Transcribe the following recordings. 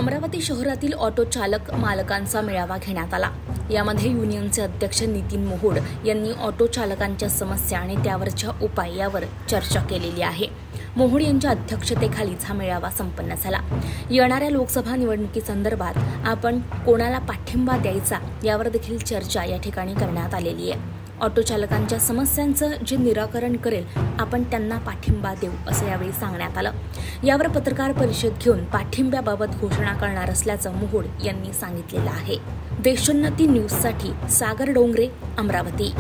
अमरावती शहरातील ऑटो चालक मालकांचा मेळावा घेण्यात आला। यामध्ये युनियनचे अध्यक्ष नितीन मोहोड यांनी ऑटो चालकांच्या समस्या आणि त्यावरच्या उपाय यावर चर्चा केलेली आहे। मोहोड यांच्या अध्यक्षतेखालीच हा मेळावा संपन्न झाला। येणाऱ्या लोकसभा निवडणुकीसंदर्भात आपण कोणाला पाठिंबा द्यायचा यावर देखील चर्चा या ठिकाणी करण्यात आलेली आहे। ऑटो चालकांच्या समस्यांचं जे निराकरण करेल आपण त्यांना पाठिंबा देऊ असं यावेळी सांगण्यात आलं। यावर पत्रकार परिषद घेऊन पाठिंब्याबाबत घोषणा करणार असल्याचं मोहोड यांनी सांगितलेलं आहे। देशोन्नती न्यूजसाठी सागर डोंगरे, अमरावती।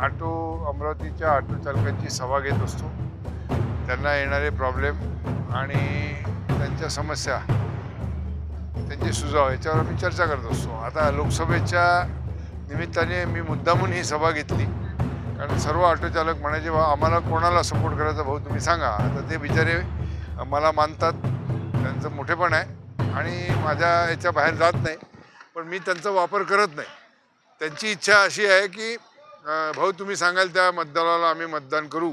ऑटो अमरावतीच्या ऑटो चालकांची सभा घेत असतो। त्यांना येणारे प्रॉब्लेम आणि त्यांच्या समस्या, त्यांचे सुझाव याच्यावर आम्ही चर्चा करत असतो। आता लोकसभेच्या निमित्ताने मी मुद्दामून ही सभा घेतली, कारण सर्व ऑटो चालक म्हणायचे बा आम्हाला कोणाला सपोर्ट करायचा भाऊ तुम्ही सांगा। आता ते बिचारे मला मानतात, त्यांचं मोठेपण आहे आणि माझ्या याच्या बाहेर जात नाही, पण मी त्यांचा वापर करत नाही। त्यांची इच्छा अशी आहे की भाऊ तुम्ही सांगाल त्या मतदाराला आम्ही मतदान करू।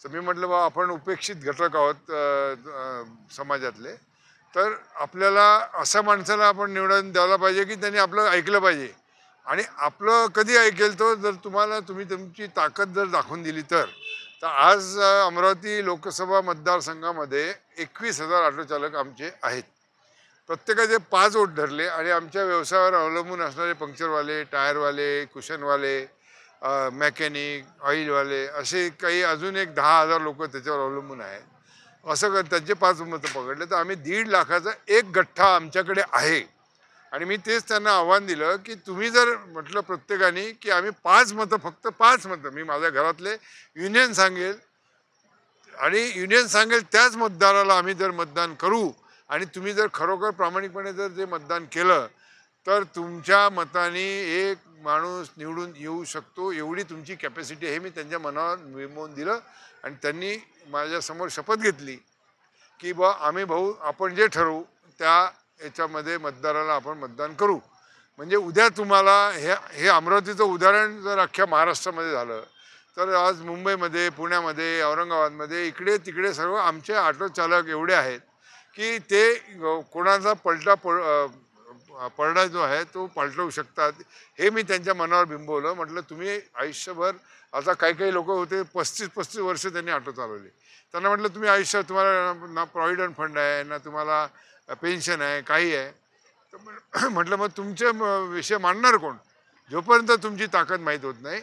तर मी म्हटलं बा आपण उपेक्षित घटक आहोत समाजातले, तर आपल्याला अशा माणसाला आपण निवडून द्यायला पाहिजे की त्यांनी आपलं ऐकलं पाहिजे। आणि आपलं कधी ऐकेल तो जर तुम्ही तुमची ताकद जर दाखवून दिली तर आज अमरावती लोकसभा मतदारसंघामध्ये 21,000 ऑटो चालक आमचे आहेत। प्रत्येकाचे 5 वोट धरले आणि आमच्या व्यवसायावर अवलंबून असणारे पंक्चरवाले, टायरवाले, कुशनवाले, मेकॅनिक, ऑइलवाले असे काही अजून एक 10,000 लोक त्याच्यावर अवलंबून आहेत। असं त्यांचे 5 मतं पकडले तर आम्ही 1.5 लाखाचा एक गठ्ठा आमच्याकडे आहे। आणि मी तेच त्यांना आव्हान दिलं की तुम्ही जर म्हटलं प्रत्येकाने की आम्ही 5 मतं, फक्त 5 मतं, मी माझ्या घरातले युनियन सांगेल आणि युनियन सांगेल त्याच मतदाराला आम्ही जर मतदान करू आणि तुम्ही जर खरोखर प्रामाणिकपणे जर ते मतदान केलं तर तुमच्या मताने एक माणूस निवडून येऊ शकतो, एवढी तुमची कॅपॅसिटी आहे। मी त्यांच्या मनावर बिंबवून दिलं आणि त्यांनी माझ्यासमोर शपथ घेतली की बा आम्ही भाऊ आपण जे ठरवू त्या याच्यामध्ये मतदाराला आपण मतदान करू। म्हणजे उद्या तुम्हाला हे अमरावतीचं उदाहरण जर अख्ख्या महाराष्ट्रामध्ये झालं तर आज मुंबईमध्ये, पुण्यामध्ये, औरंगाबादमध्ये इकडे तिकडे सर्व आमचे ऑटो चालक एवढे आहेत की ते कोणाचा पलटा जो आहे तो पालटवू शकतात। हे मी त्यांच्या मनावर बिंबवलं। म्हटलं तुम्ही आयुष्यभर, आता काही लोक होते 35-35 वर्ष त्यांनी ऑटो चालवले, त्यांना म्हटलं तुम्ही आयुष्यात तुम्हाला ना प्रॉव्हिडंट फंड आहे ना तुम्हाला पेन्शन आहे, काही आहे, तर म्हटलं मग तुमचे विषय मांडणार कोण जोपर्यंत तुमची ताकद माहीत होत नाही।